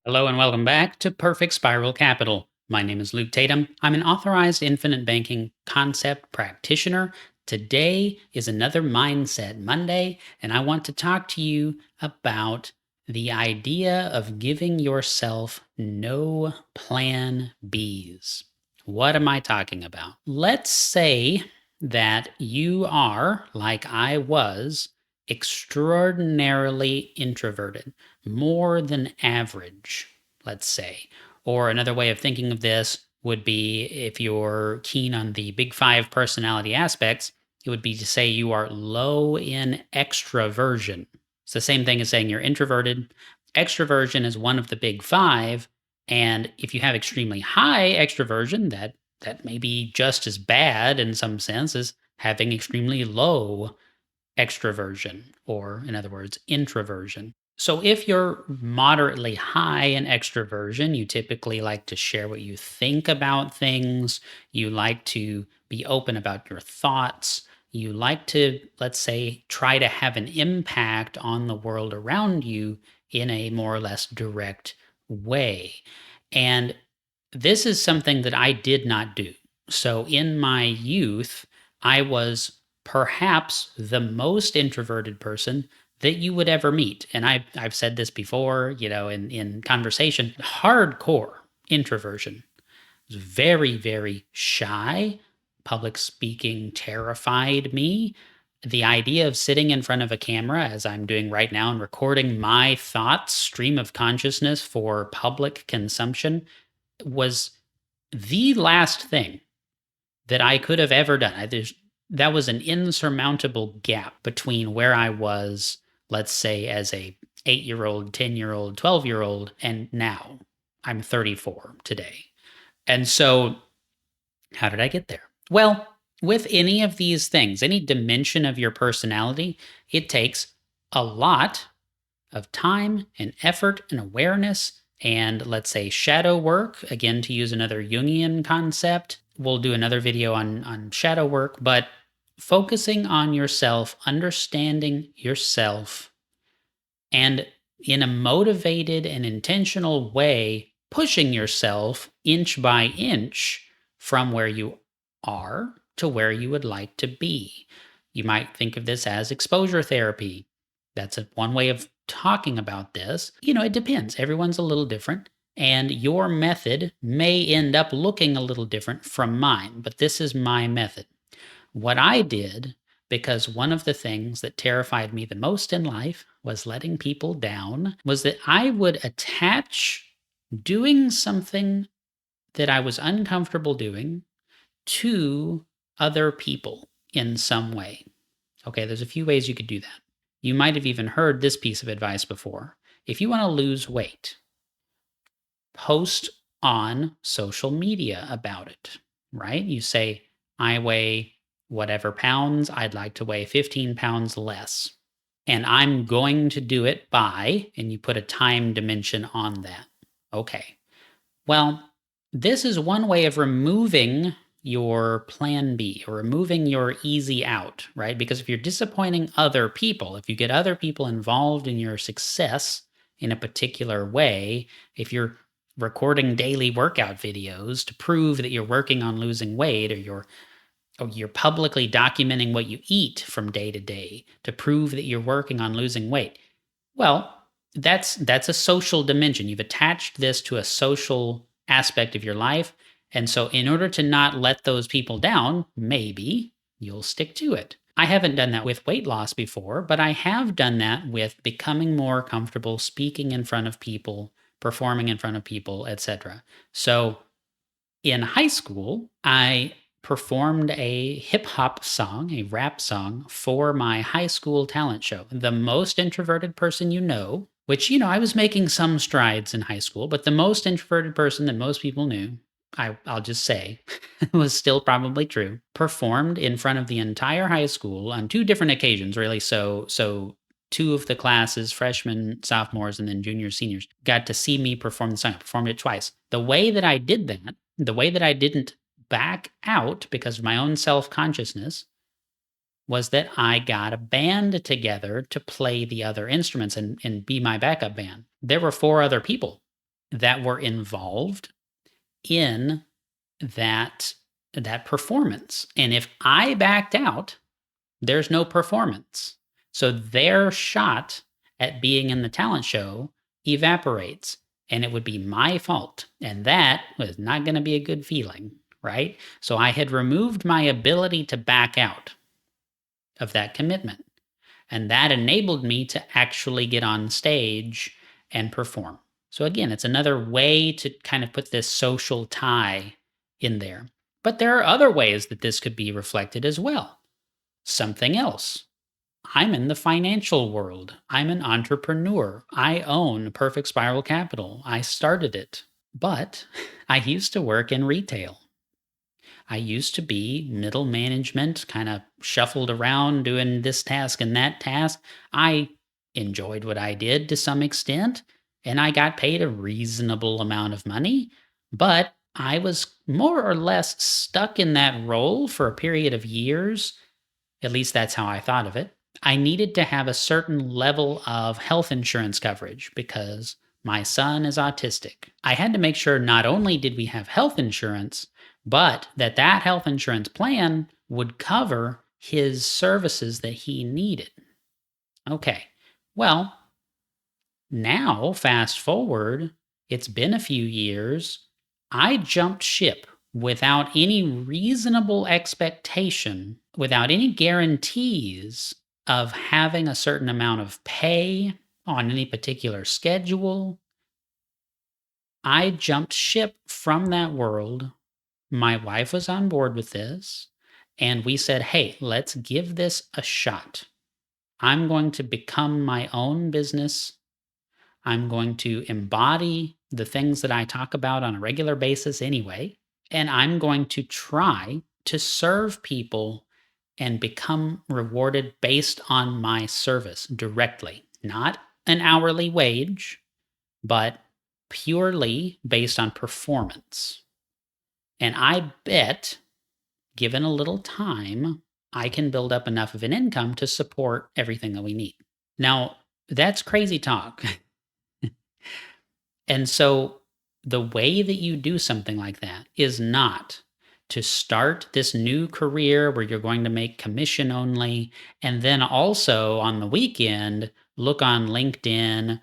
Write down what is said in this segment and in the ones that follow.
Hello and welcome back to Perfect Spiral Capital. My name is Luke Tatum. I'm an authorized infinite banking concept practitioner. Today is another Mindset Monday, and I want to talk to you about the idea of giving yourself no plan Bs. What am I talking about? Let's say that you are, like I was, extraordinarily introverted, more than average, let's say. Or another way of thinking of this would be, if you're keen on the big five personality aspects, it would be to say you are low in extraversion. It's the same thing as saying you're introverted. Extroversion is one of the big five. And if you have extremely high extroversion, that may be just as bad in some sense as having extremely low extroversion, or in other words, introversion. So if you're moderately high in extroversion, you typically like to share what you think about things. You like to be open about your thoughts. You like to, let's say, try to have an impact on the world around you in a more or less direct way. And this is something that I did not do. So in my youth, I was perhaps the most introverted person that you would ever meet. And I've said this before, in conversation, hardcore introversion. I was very, very shy. Public speaking terrified me. The idea of sitting in front of a camera, as I'm doing right now, and recording my thoughts, stream of consciousness for public consumption, was the last thing that I could have ever done. That was an insurmountable gap between where I was, let's say, as a 8-year-old, 10-year-old, 12-year-old, and now I'm 34 today. And so, how did I get there? Well, with any of these things, any dimension of your personality, it takes a lot of time and effort and awareness and, let's say, shadow work. Again, to use another Jungian concept, we'll do another video on shadow work, but focusing on yourself, understanding yourself, and in a motivated and intentional way, pushing yourself inch by inch from where you are to where you would like to be. You might think of this as exposure therapy. That's one way of talking about this. It depends. Everyone's a little different. And your method may end up looking a little different from mine, but this is my method. What I did, because one of the things that terrified me the most in life was letting people down, was that I would attach doing something that I was uncomfortable doing to other people in some way. Okay, there's a few ways you could do that. You might have even heard this piece of advice before. If you want to lose weight, post on social media about it, right? You say, I weigh whatever pounds, I'd like to weigh 15 pounds less. And I'm going to do it by, and you put a time dimension on that. Okay. Well, this is one way of removing your plan B, or removing your easy out, right? Because if you're disappointing other people, if you get other people involved in your success in a particular way, if you're recording daily workout videos to prove that you're working on losing weight, or you're publicly documenting what you eat from day to day to prove that you're working on losing weight. Well, that's a social dimension. You've attached this to a social aspect of your life. And so in order to not let those people down, maybe you'll stick to it. I haven't done that with weight loss before, but I have done that with becoming more comfortable speaking in front of people, performing in front of people, etc. So in high school, I performed a hip hop song, a rap song for my high school talent show. The most introverted person you know, which, I was making some strides in high school, but the most introverted person that most people knew, I'll just say, was still probably true, performed in front of the entire high school on two different occasions, really. So two of the classes, freshmen, sophomores, and then juniors, seniors, got to see me perform the song. I performed it twice. The way that I did that, the way that I didn't back out because of my own self-consciousness, was that I got a band together to play the other instruments and be my backup band. There were 4 other people that were involved in that performance. And if I backed out, there's no performance. So their shot at being in the talent show evaporates, and it would be my fault. And that was not going to be a good feeling, right? So I had removed my ability to back out of that commitment. And that enabled me to actually get on stage and perform. So again, it's another way to kind of put this social tie in there. But there are other ways that this could be reflected as well. Something else. I'm in the financial world. I'm an entrepreneur. I own Perfect Spiral Capital. I started it. But I used to work in retail. I used to be middle management, kind of shuffled around doing this task and that task. I enjoyed what I did to some extent, and I got paid a reasonable amount of money, but I was more or less stuck in that role for a period of years. At least that's how I thought of it. I needed to have a certain level of health insurance coverage because my son is autistic. I had to make sure not only did we have health insurance, but that health insurance plan would cover his services that he needed. Okay, well, now fast forward, it's been a few years. I jumped ship without any reasonable expectation, without any guarantees of having a certain amount of pay on any particular schedule. I jumped ship from that world. My wife was on board with this, and we said, hey, let's give this a shot. I'm going to become my own business. I'm going to embody the things that I talk about on a regular basis anyway, and I'm going to try to serve people and become rewarded based on my service directly, not an hourly wage, but purely based on performance. And I bet, given a little time, I can build up enough of an income to support everything that we need. Now, that's crazy talk. And so the way that you do something like that is not to start this new career where you're going to make commission only, and then also on the weekend, look on LinkedIn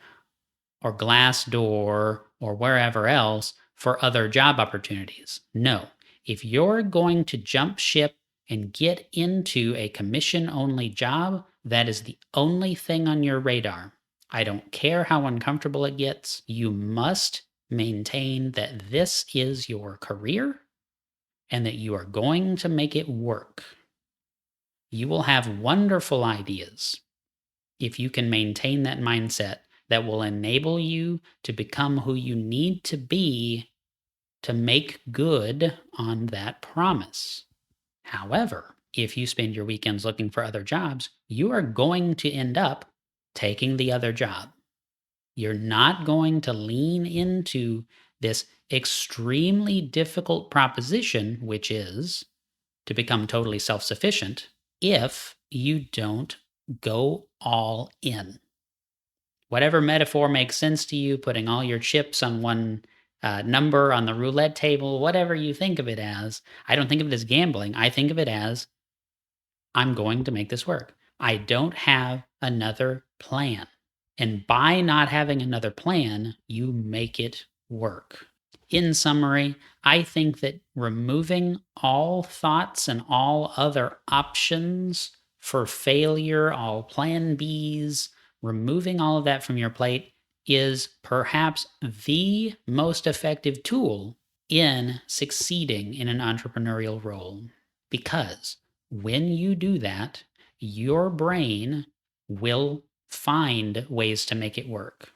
or Glassdoor or wherever else for other job opportunities. No, if you're going to jump ship and get into a commission only job, that is the only thing on your radar. I don't care how uncomfortable it gets. You must maintain that this is your career and that you are going to make it work. You will have wonderful ideas if you can maintain that mindset that will enable you to become who you need to be to make good on that promise. However, if you spend your weekends looking for other jobs, you are going to end up taking the other job. You're not going to lean into this extremely difficult proposition, which is to become totally self sufficient, if you don't go all in. Whatever metaphor makes sense to you, putting all your chips on one number on the roulette table, whatever you think of it as, I don't think of it as gambling. I think of it as I'm going to make this work. I don't have another plan. And by not having another plan, you make it work. In summary, I think that removing all thoughts and all other options for failure, all plan Bs, removing all of that from your plate is perhaps the most effective tool in succeeding in an entrepreneurial role. Because when you do that, your brain will find ways to make it work.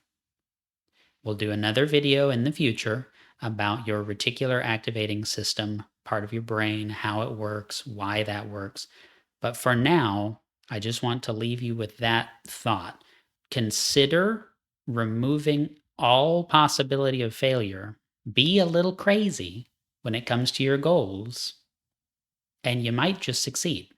We'll do another video in the future about your reticular activating system, part of your brain, how it works, why that works. But for now, I just want to leave you with that thought. Consider removing all possibility of failure. Be a little crazy when it comes to your goals, and you might just succeed.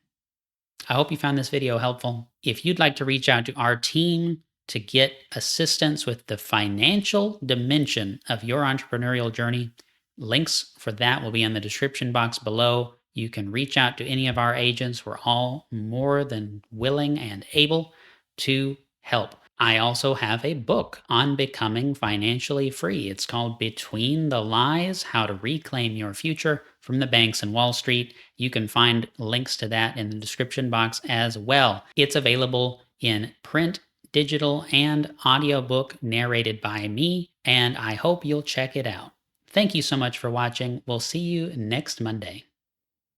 I hope you found this video helpful. If you'd like to reach out to our team, To get assistance with the financial dimension of your entrepreneurial journey, links for that will be in the description box below. You can reach out to any of our agents. We're all more than willing and able to help. I also have a book on becoming financially free. It's called Between the Lies: How to Reclaim Your Future from the Banks and Wall Street. You can find links to that in the description box as well. It's available in print, digital, and audiobook narrated by me, and I hope you'll check it out. Thank you so much for watching. We'll see you next Monday.